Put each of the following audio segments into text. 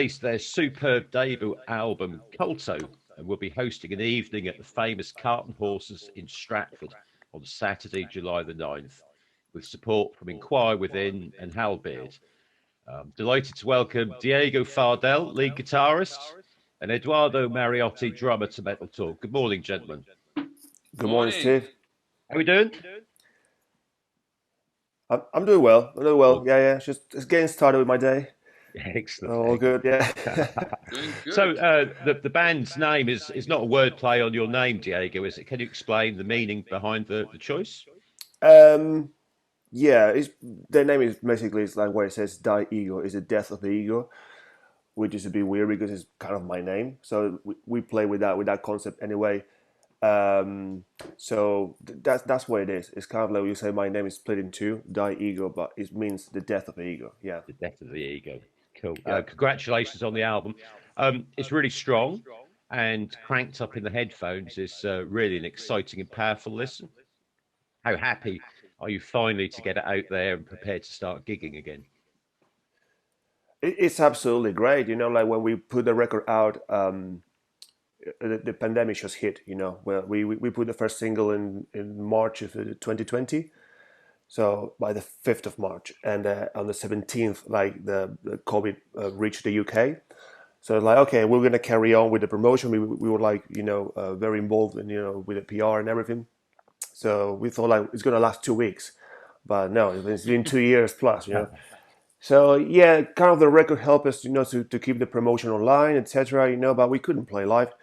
released their superb debut album, Culto, and will be hosting an evening at the famous Cart and Horses in Stratford on Saturday, July the 9th, with support from Enquire Within and Halberd. Delighted to welcome Diego Fardel, lead guitarist, and Edoardo Mariotti, drummer to Metal Talk. Good morning, gentlemen. Good morning, Steve. How are we doing? I'm doing well. I'm doing well. Yeah. Just getting started with my day. Excellent. All good. Yeah. Doing good. So the band's name is not a wordplay on your name, Diego, is it? Can you explain the meaning behind the choice? Yeah. Their name is basically it's like where it says "die ego" is the death of the ego, which is a bit weird because it's kind of my name. So we play with that concept anyway. That's what it is. It's kind of like you say my name is split in two, die ego, but it means the death of the ego. Yeah. The death of the ego. Cool. Yeah. Congratulations on the album. It's really strong and cranked up in the headphones is really an exciting and powerful listen. How happy are you finally to get it out there and prepared to start gigging again? It's absolutely great. Like when we put the record out, the pandemic just hit. Where we put the first single in March of 2020. So by the 5th of March, and on the 17th, like the COVID reached the UK. So it's like, okay, we're gonna carry on with the promotion. We were like, very involved in, with the PR and everything. So we thought like it's gonna last 2 weeks, but no, it's been 2 years plus. So yeah, kind of the record helped us, to keep the promotion online, etc. But we couldn't play live.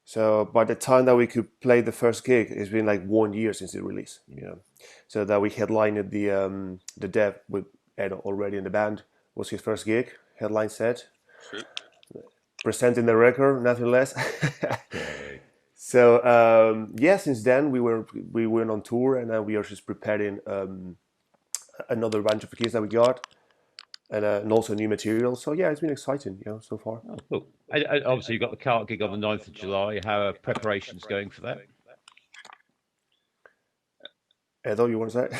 So by the time that we could play the first gig, it's been like 1 year since the release. So that we headlined the Dev with Ed already in the band was his first gig, headline set, Sure. presenting the record, nothing less. So yeah, since then we went on tour, and we are just preparing another bunch of gigs that we got. And also new material. So yeah, it's been exciting, so far. Oh, cool. Obviously, you've got the Cart gig on the 9th of July. How are preparations going for that? Edo, you want to say?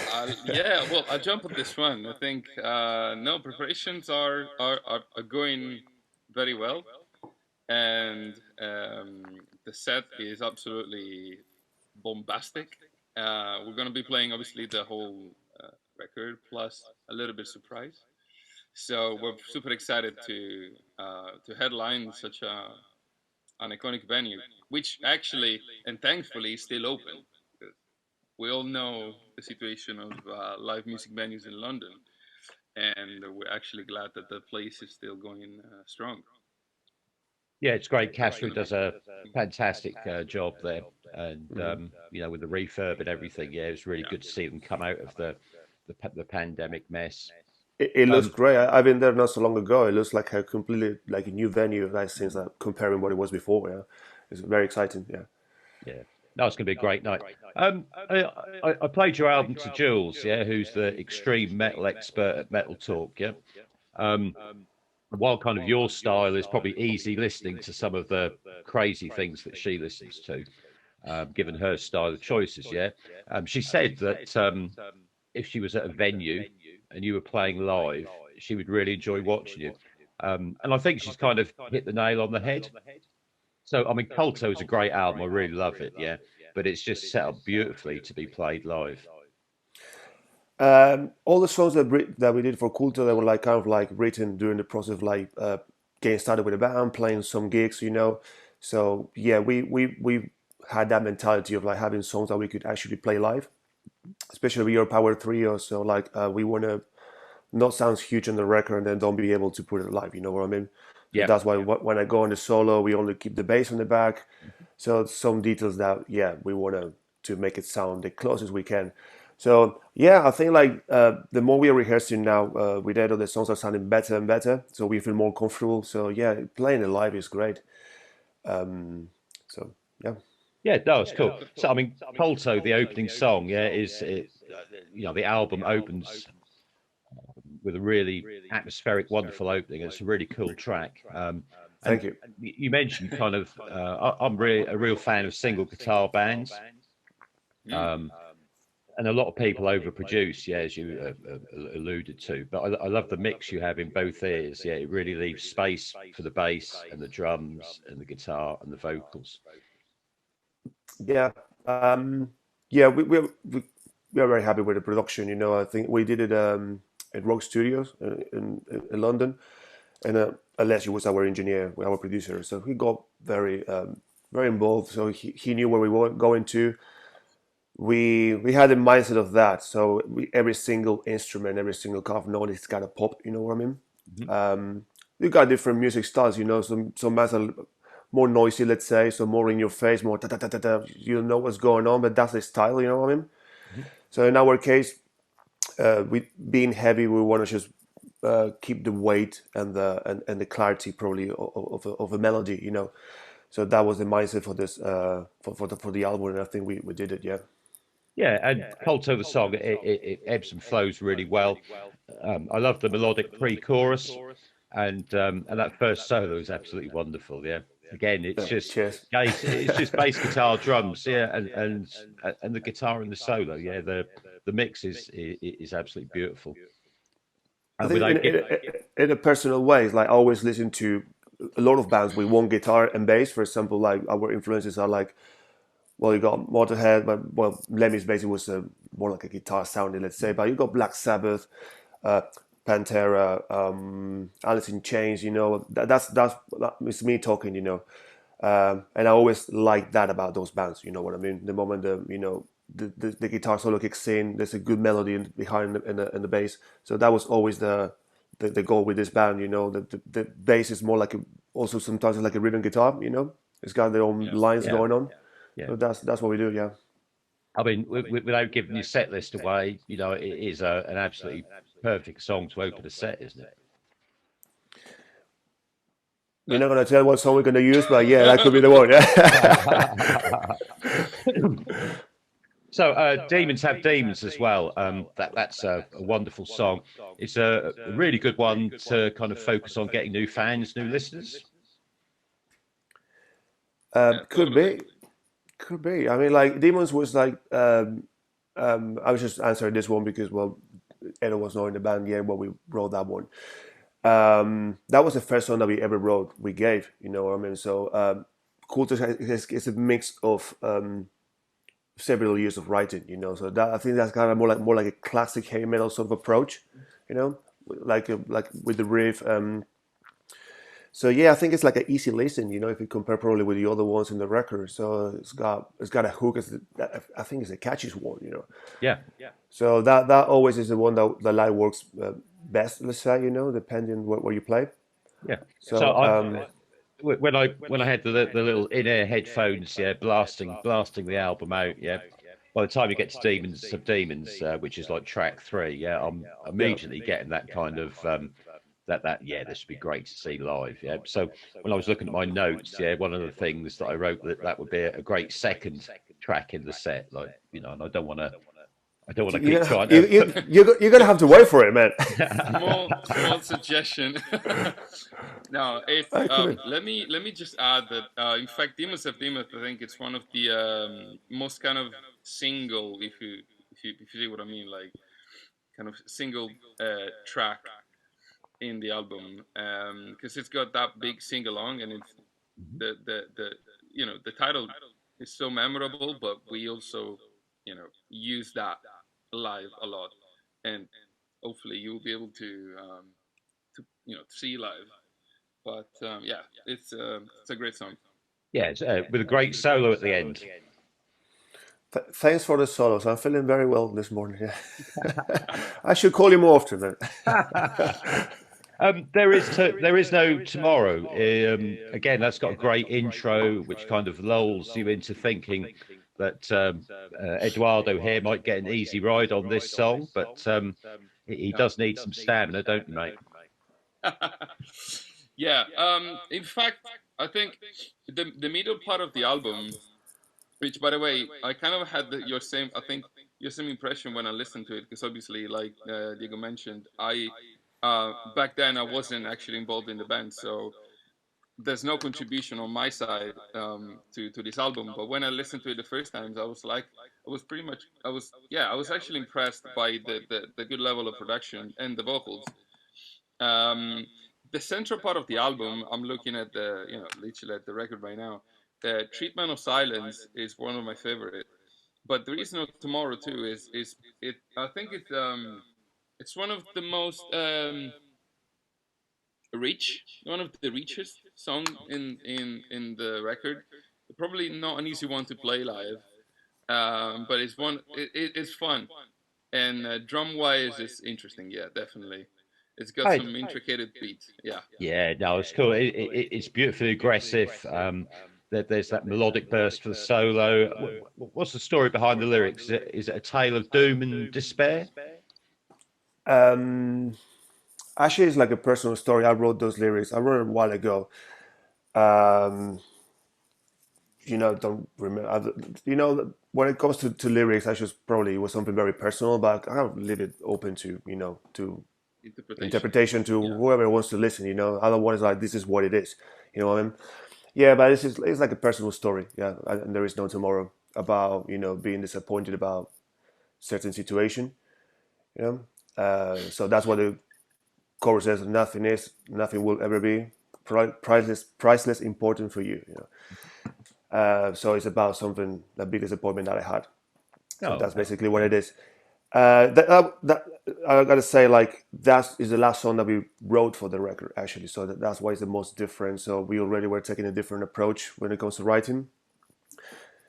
Yeah, well, I'll jump on this one. I think no preparations are going very well, and the set is absolutely bombastic. We're gonna be playing obviously the whole record plus a little bit surprise. So we're super excited to headline such an iconic venue, which actually and thankfully is still open. We all know the situation of live music venues in London, and we're actually glad that the place is still going strong. Yeah, it's great. Castro does a fantastic job there, and with the refurb and everything. Yeah, it was really good to see them come out of the pandemic mess. It looks Um, great. I've been there not so long ago. It looks like a completely like a new venue. Like since comparing what it was before. Yeah, it's very exciting. Yeah. yeah, no, it's going to be a great night. I played your album to Jules, yeah, who's the extreme metal expert at Metal Talk, yeah. Um, while kind of your style is probably easy listening to some of the crazy things that she listens to, given her style of choices, yeah. She said that if she was at a venue and you were playing live, she would really enjoy watching you. And I think she's kind of hit the nail on the head. So, I mean, Culto is a great album. I really love it, yeah. But it's just set up beautifully to be played live. All the songs that we did for Culto, they were like kind of like written during the process of like getting started with the band, playing some gigs. So yeah, we had that mentality of like having songs that we could actually play live, especially with your power trio. So like we want to not sound huge on the record and then don't be able to put it live. You know what I mean? So Yeah. that's why when I go on the solo, we only keep the bass on the back. So some details that we want to make it sound the closest we can. So yeah, I think like the more we are rehearsing now with Edo, the songs are sounding better and better. So we feel more comfortable. So yeah, playing it live is great. So yeah. Yeah, no, it's cool. So, I mean, Culto, the opening song, yeah, the album opens with a really atmospheric, wonderful opening. It's a really cool track. Thank And you. you mentioned kind of, I'm really a real fan of single guitar bands. Mm. Um, and a lot of people overproduce, yeah, as you alluded to. But I love the mix you have in both ears. Yeah, it really leaves space for the bass and the drums and the guitar and the vocals. Yeah, um, yeah, we are very happy with the production. You know, I think we did it at Rogue Studios in London, and Alessio was our engineer, our producer. So he got very involved. So he knew where we were going to. We had a mindset of that. So every single instrument, every single kind of note, it's got a pop. You know what I mean? Mhm. You got different music styles. You know, some bands are more noisy, let's say, so more in your face, more ta ta ta ta ta. You know what's going on, but that's the style. You know what I mean? Mhm. So in our case, with being heavy, we want to just keep the weight and the clarity probably of a melody. You know, so that was the mindset for this for the album, and I think we did it. Yeah. Yeah, and Culto the song, it ebbs and flows really well. I love the melodic pre-chorus, and that first solo is absolutely wonderful. Yeah, again, Cheers. it's just bass guitar, drums, yeah, and the guitar and the solo. Yeah, the mix is absolutely beautiful. I And think without get in a personal way, it's like I always listen to a lot of bands with one guitar and bass. For example, like our influences are like, well, you got Motorhead, but well, Lemmy's basically was more like a guitar sounding, let's say. But you got Black Sabbath, uh, Pantera, Alice in Chains. You know, that's it's me talking. You know, and I always like that about those bands. You know what I mean? The moment the guitar solo kicks in, there's a good melody behind in the bass. So that was always the goal with this band. You know, the bass is more like also sometimes it's like a rhythm guitar. You know, it's got their own lines yeah, going on. yeah. So that's what we do. Yeah. I mean, without giving your set list away, it is an absolutely perfect song to open a set, isn't it? We're not gonna tell what song we're gonna use, but yeah, that could be the one. Yeah. So, Demons Have Demons as well. That's a wonderful song. It's a really good one to kind of focus on getting new fans, new listeners. Yeah, Could totally. be, could be. I mean, like Demons was like. I was just answering this one because well, Edo was not in the band yet when we wrote that one. That was the first song that we ever wrote. We gave, you know what I mean. So, Culto is a mix of several years of writing, you know. So that I think that's kind of more like a classic heavy metal sort of approach, you know, like with the riff. So yeah, I think it's like an easy listen, you know, if you compare probably with the other ones in the record. So it's got a hook. I think it's the catchiest one, you know. Yeah, So that always is the one that live works best. Let's say, you know, depending where you play. yeah. So So when I had the little in-ear headphones, yeah, blasting the album out, yeah. By the time you get to Demons of Demons, which is like track three, yeah, I'm yeah. immediately getting that kind of that yeah, this would be great to see live. Yeah. So when I was looking at my notes, yeah, one of the things that I wrote that would be a great second track in the set, like and I don't want to You're keep gonna have, trying to put. you're gonna have to wait for it, man. Small suggestion. No, if I could. let me just add that in fact, Demons of Demons, I think it's one of the most kind of single, if you see what I mean, like kind of single track in the album, because it's got that big sing along, and it's the the title is so memorable, but we also use that live a lot, and hopefully you'll be able to see live. But yeah, it's a great song. Yeah, with a great solo at the end. Thanks for the solos. I'm feeling very well this morning. Yeah. I should call you more often, man. There is no tomorrow. Again, that's got a great intro, which kind of lulls you into thinking that Edoardo here might get an easy ride on this song, but he does need some stamina, don't you, mate? Yeah. In fact, I think the middle part of the album, which by the way, I kind of had your same, I think your same impression when I listened to it, because obviously, like Diego mentioned, I back then I wasn't actually involved in the band, so there's no contribution on my side to this album. But when I listened to it the first times, I was like, I was pretty much, I was actually impressed by the good level of production and the vocals. Um, the central part of the album, I'm looking at literally at the record right now. The treatment of silence is one of my favorite. But the reason of tomorrow too is it. I think it's one of the most one of the richest song in the record. Probably not an easy one to play live, but it's fun, and drum wise it's interesting. Yeah, definitely. It's got Hey, some intricate beats. Yeah. yeah, no, it's cool. It's beautifully aggressive. There's that melodic burst for the solo. What's the story behind the lyrics? Is it a tale of doom and despair? Um, Actually, it's like a personal story. I wrote those lyrics. I wrote it a while ago. Um, don't remember. When it comes to lyrics, I should probably it was something very personal, but I will leave it open to to Interpretation. interpretation to Yeah. whoever wants to listen. Otherwise, like this is what it is. You know what I mean? Yeah, but it's like a personal story. Yeah, and there is no tomorrow about being disappointed about certain situation. You so that's what the chorus says. Nothing will ever be priceless, important for you. So it's about something, that big disappointment that I had. So Oh, that's basically what it is. That I gotta say, like that is the last song that we wrote for the record, actually. So that's why it's the most different. So we already were taking a different approach when it comes to writing.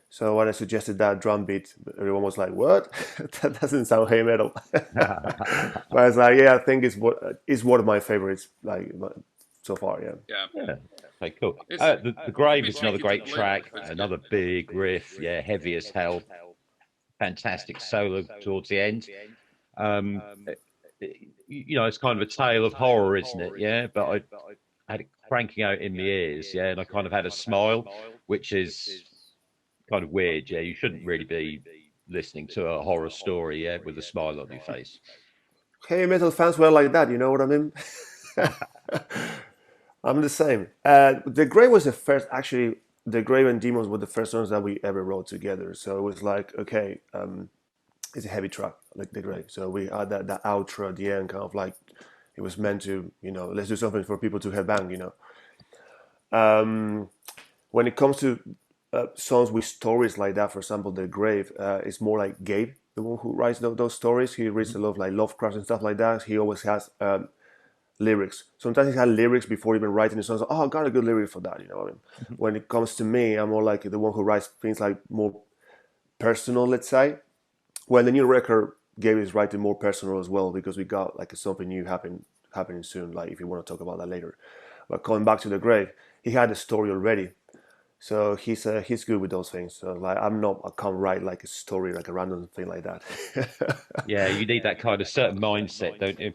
So when I suggested that drum beat, everyone was like, "What? That doesn't sound heavy metal." But it's like, yeah, I think it's one of my favorites, like so far. Yeah. Yeah. yeah. Okay, cool. It's The it's a Grave bit is another tricky to great play live, track. but it's good. Another big riff. Yeah, heavy as hell. Fantastic solo towards the end. Um, it's kind of a tale of horror, isn't it? Yeah, but I had it cranking out in my ears. Yeah, and I kind of had a smile, which is kind of weird. Yeah, you shouldn't really be listening to a horror story. Yeah, with a smile on your face. Heavy metal fans were like that. You know what I mean? I'm the same. The Grey was the first, actually. The Grey and Demons were the first songs that we ever wrote together. So it was like, okay, it's a heavy track, like the Grey. So we had that outro at the end, kind of like it was meant to, let's do something for people to headbang. When it comes to songs with stories like that, for example, The Grave, it's more like Gabe, the one who writes those stories. He reads a lot of like Lovecraft and stuff like that. He always has lyrics. Sometimes he had lyrics before even writing the songs. Oh, I got a good lyric for that. You know what I mean? When it comes to me, I'm more like the one who writes things like more personal, let's say. When the new record, Gabe is writing more personal as well because we got like something new happening soon. Like if you want to talk about that later. But coming back to The Grave, he had a story already. So he's good with those things. So like I can't write like a story, like a random thing like that. Yeah, you need that kind of certain mindset, don't you?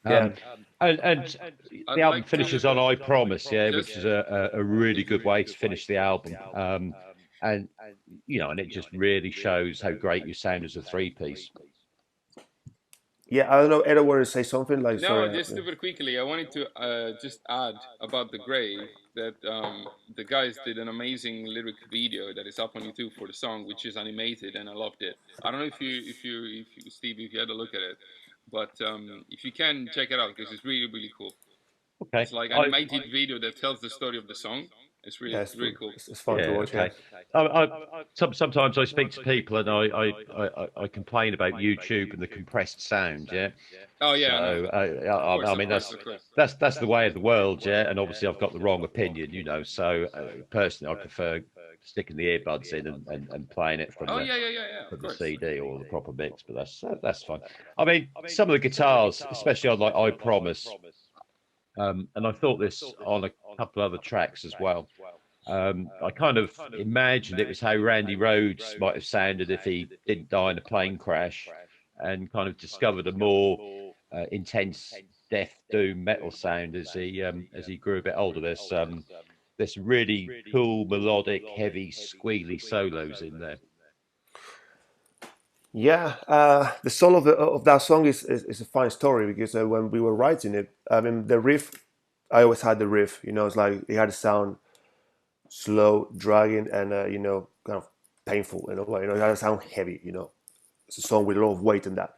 Yeah. Um, and I'd the album like to finishes on "I Promise," yeah, just which is a really good way to finish the album. And and it just really shows how great you sound as a three piece. Yeah, I don't know. Edo wanted to say something. Like, no, sorry. just super quickly. I wanted to just add about the Grave that the guys did an amazing lyric video that is up on YouTube for the song, which is animated, and I loved it. I don't know if you Steve, if you had a look at it, but if you can check it out because it's really cool. Okay, It's like animated video that tells the story of the song. Yeah, It's really cool. it's fun to yeah, watch. Yeah. okay. Sometimes I speak to people and I complain about YouTube and the compressed sound. Yeah, Oh so yeah, I know. Of I course, of mean course, of course. that's the way of the world. Yeah, and obviously I've got the wrong opinion. So personally, I prefer sticking the earbuds in and playing it Oh yeah, of from the course. CD or the proper mix. But that's fine. I mean, some of the guitars, especially on like "I Promise," and I thought this on a couple other tracks as well. I kind of imagined it was how Randy Rhoads might have sounded if he didn't die in a plane crash, and kind of discovered a more intense death doom metal sound as he grew a bit older. There's really cool melodic, heavy, squealy solos in there. Yeah, the soul of that song is a fine story because when we were writing it, I mean the riff. I always had the riff. It's like it had a sound slow, dragging, and kind of painful in a way. It had a sound heavy. It's a song with a lot of weight in that.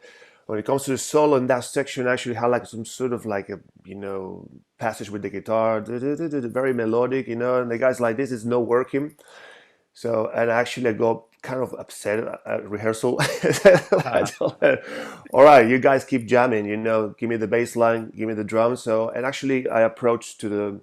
When it comes to the solo in that section, I actually had like some sort of like a passage with the guitar, very melodic, and the guy's like, "This is not working." So, and actually, I got kind of upset at rehearsal. I told her, "All right, you guys keep jamming. Give me the bass line, give me the drums." So, and actually, I approached to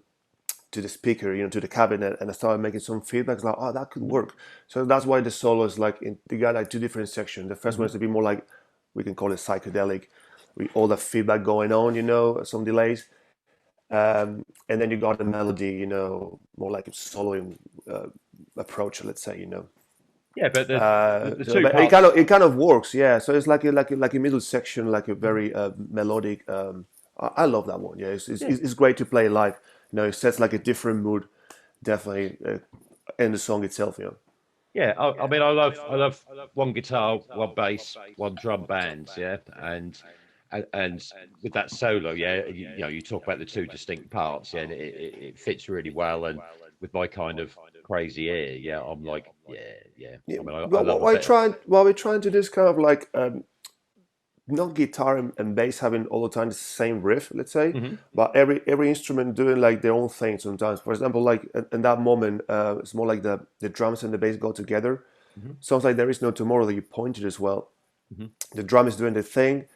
the speaker, to the cabinet, and I started making some feedback. Like, oh, that could work. So that's why the solo is like they got like two different sections. The first one is to be more like we can call it psychedelic, with all the feedback going on, some delays, and then you got the melody, more like a soloing approach, let's say. Yeah, but the So two but parts. it kind of works, yeah. So it's like a middle section, like a very melodic. I love that one. Yeah, it's great to play live. It sets like a different mood, definitely, in the song itself. Yeah, I mean, I love one guitar, one bass, one drum bands, yeah, and with that solo, yeah, you talk about the two distinct parts, yeah, and it fits really well, and with my kind of crazy ear, yeah, I'm like, yeah, yeah. Yeah, I mean, I but love a bit of. what we're trying to do is kind of like not guitar and bass having all the time the same riff, let's say, Mhm. but every instrument doing like their own thing sometimes. For example, like in that moment, it's more like the drums and the bass go together. Mhm. Sounds like There Is No Tomorrow that you pointed as well. Mhm. The drum is doing the thing.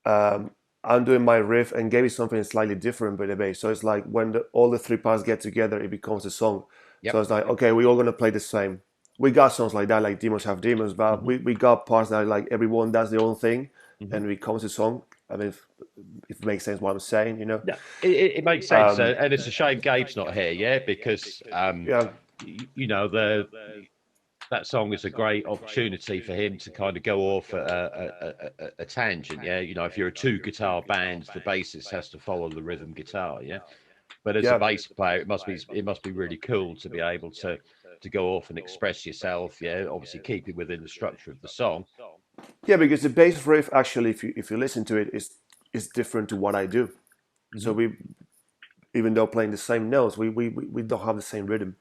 I'm doing my riff and gave it something slightly different with the bass. So it's like when all the three parts get together, it becomes a song. So Yep. it's like, okay, we're all gonna play the same. We got songs like that, like Demons Have Demons, but Mhm. we got parts that like everyone does their own thing, Mhm. and it becomes a song. I mean, if it makes sense what I'm saying. Yeah, it makes sense, and it's a shame Gabe's not here, yeah, because Yeah, the that song is a great opportunity for him to kind of go off a tangent. Yeah, if you're a two guitar band, the bassist has to follow the rhythm guitar. Yeah, but as a yeah, bass player, it must be really cool to be able to go off and express yourself. Yeah, obviously keeping within the structure of the song. yeah. Because the bass riff actually, if you listen to it, is different to what I do. So Hmm. we, even though playing the same notes, we don't have the same rhythm.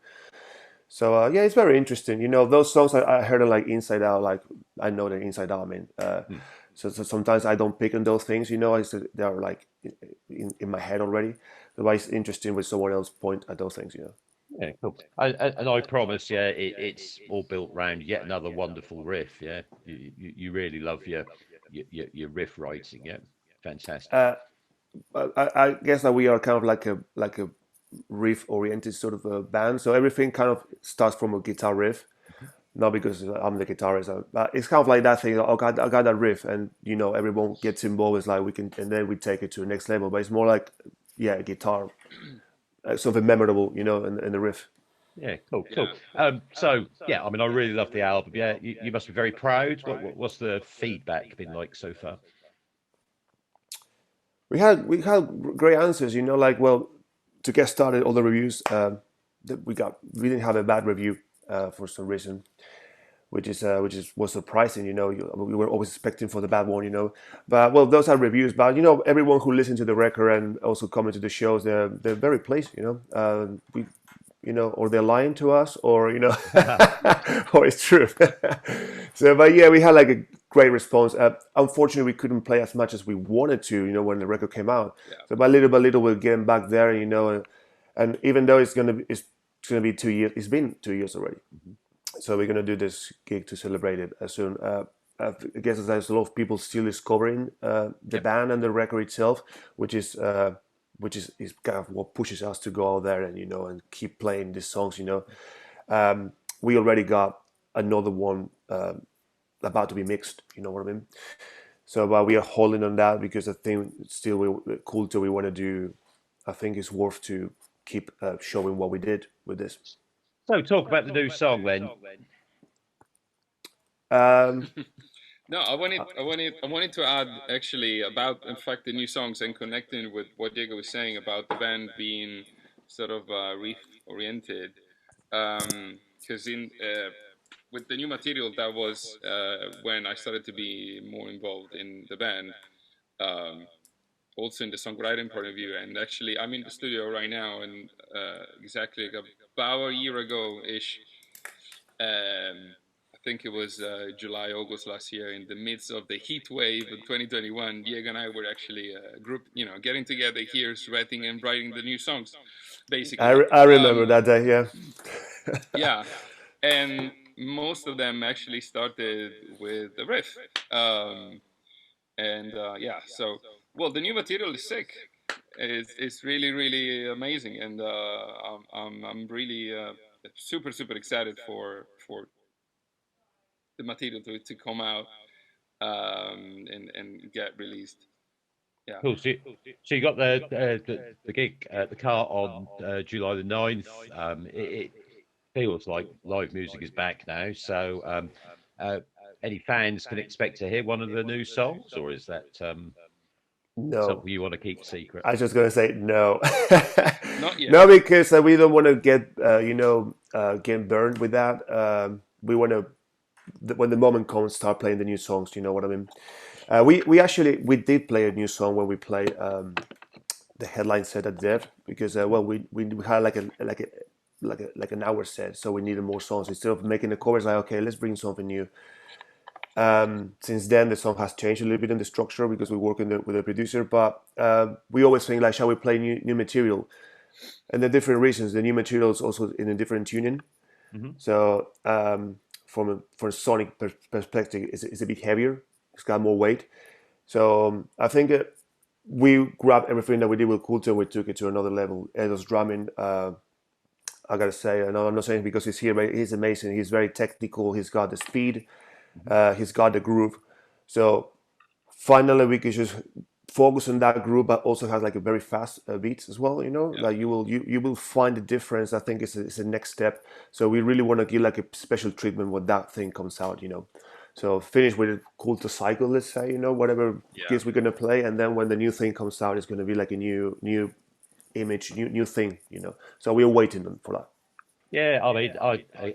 So yeah, it's very interesting. Those songs I heard them like inside out. Like I know they're inside out. I mean, so sometimes I don't pick on those things. They're like in my head already. So it's interesting when someone else point at those things. Yeah, cool. And I promise, yeah, it's all built around yet another wonderful riff. Yeah, you really love your riff writing. Yeah, fantastic. I guess that we are kind of like a riff oriented sort of a band. So everything kind of starts from a guitar riff. Not because I'm the guitarist, but it's kind of like that thing. Oh, I got that riff, and everyone gets involved. It's like we can, and then we take it to the next level. But it's more like, yeah, guitar, something memorable, in the riff. Yeah, cool, cool. Yeah. So yeah, I mean, I really love the album. Yeah, you must be very proud. What's the feedback been like so far? We had great answers. Like, well, to get started, all the reviews that we didn't have a bad review for some reason, which is was surprising. We were always expecting for the bad one. But well, those are reviews. But everyone who listened to the record and also coming to the shows, they're very pleased. Or they're lying to us, or or it's true. So, but yeah, we had like a great response. Unfortunately, we couldn't play as much as we wanted to, when the record came out. Yeah. So, by little, we're getting back there, and even though it's gonna be 2 years, it's been 2 years already. Mhm. So we're gonna do this gig to celebrate it as soon. I guess there's a lot of people still discovering the Yep. band and the record itself, which is kind of what pushes us to go out there and keep playing these songs. We already got another one about to be mixed. You know what I mean? So, but we are holding on that because I think still Culto we want to do. I think it's worth to keep showing what we did with this. So talk about the new song then. Um, No, I wanted to add actually about, in fact, the new songs and connecting with what Diego was saying about the band being sort of riff oriented. Because in with the new material, that was when I started to be more involved in the band. Um, also in the songwriting point of view. And actually, I'm in the studio right now, and exactly like about a year ago ish. I think it was July, August last year, in the midst of the heat wave of 2021. Diego and I were actually a group, getting together here, sweating and writing the new songs, basically. I remember that day. Yeah. Yeah, and most of them actually started with the riff. Yeah, so well, the new material is sick. It's really really amazing, and I'm really super excited for the material to come out and get released. Yeah. Cool. So you got the gig at the Car on July the 9th. It feels like live music is back now. So uh, any fans can expect to hear one of the new songs, or is that No. something you want to keep secret? I was just gonna say no. Not yet. No, because we don't want to get get burned with that. We want to, when the moment comes, start playing the new songs. You know what I mean? We did play a new song when we played the headline set at Dev, because we had like an hour set, so we needed more songs. Instead of making the covers, like, okay, let's bring something new. Since then, the song has changed a little bit in the structure because we work with the producer. But we always think, like, shall we play new material? And the different reasons. The new material is also in a different tuning. Mm-hmm. So from a sonic perspective, it's a bit heavier. It's got more weight. So I think we grabbed everything that we did with Culto and we took it to another level. Edo's drumming, I gotta say, and I'm not saying because he's here, but he's amazing. He's very technical. He's got the speed. He's got the groove. So finally, we can just focus on that groove, but also has like a very fast beats as well. Yeah. Like you will find the difference. I think it's a next step. So we really want to give like a special treatment when that thing comes out. So finish with a Culto cycle, let's say. Whatever gigs we're gonna play, and then when the new thing comes out, it's gonna be like a new image, new thing. So we're waiting for that. Yeah, I mean,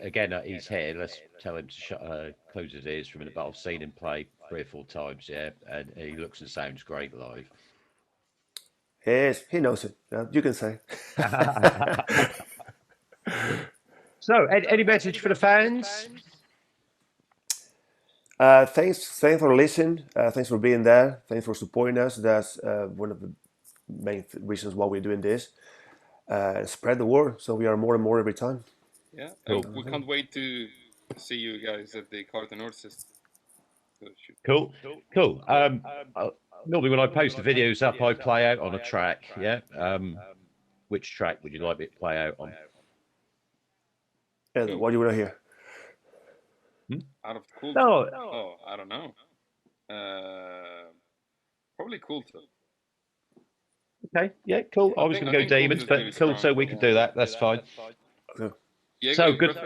again, he's here. Let's tell him to close his ears for a minute. But I've seen him play 3 or 4 times, yeah, and he looks and sounds great live. Yes, he knows it. You can say. So, any message for the fans? Thanks for listening. Thanks for being there. Thanks for supporting us. That's one of the main reasons why we're doing this. Spread the word, so we are more and more every time. Yeah, cool. We can't wait to see you guys at the Carton North. Cool. Normally, when I post the videos up, I play out on a track. Yeah. Which track would you like me to play out on? What do you want to hear? Out of Culto? No. Oh, I don't know. Probably Culto. Okay, yeah, cool. I was going to go Demons, but cool, so we can do that. That's fine. So good.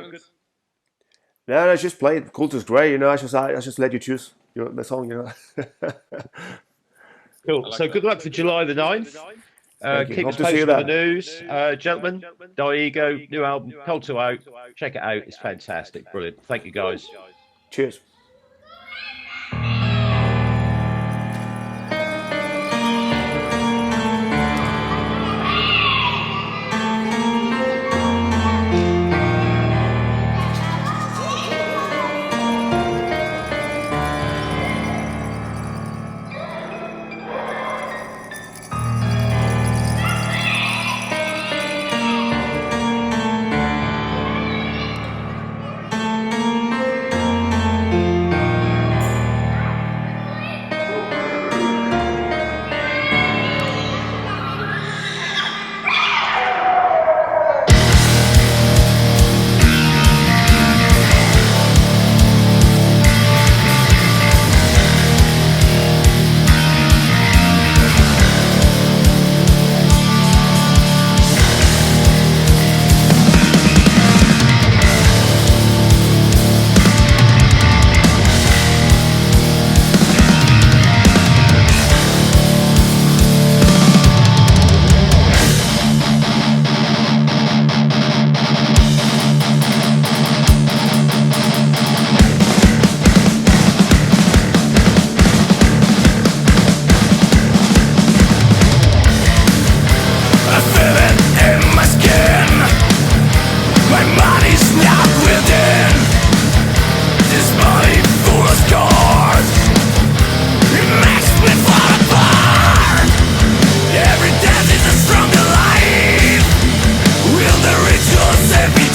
Yeah, I just played. Culto's great. I just let you choose the song. Cool. So good luck for July the 9th. Keep us posted with the news. Gentlemen, Diego, new album, Culto out. Check it out. It's fantastic. Brilliant. Thank you, guys. Cheers. every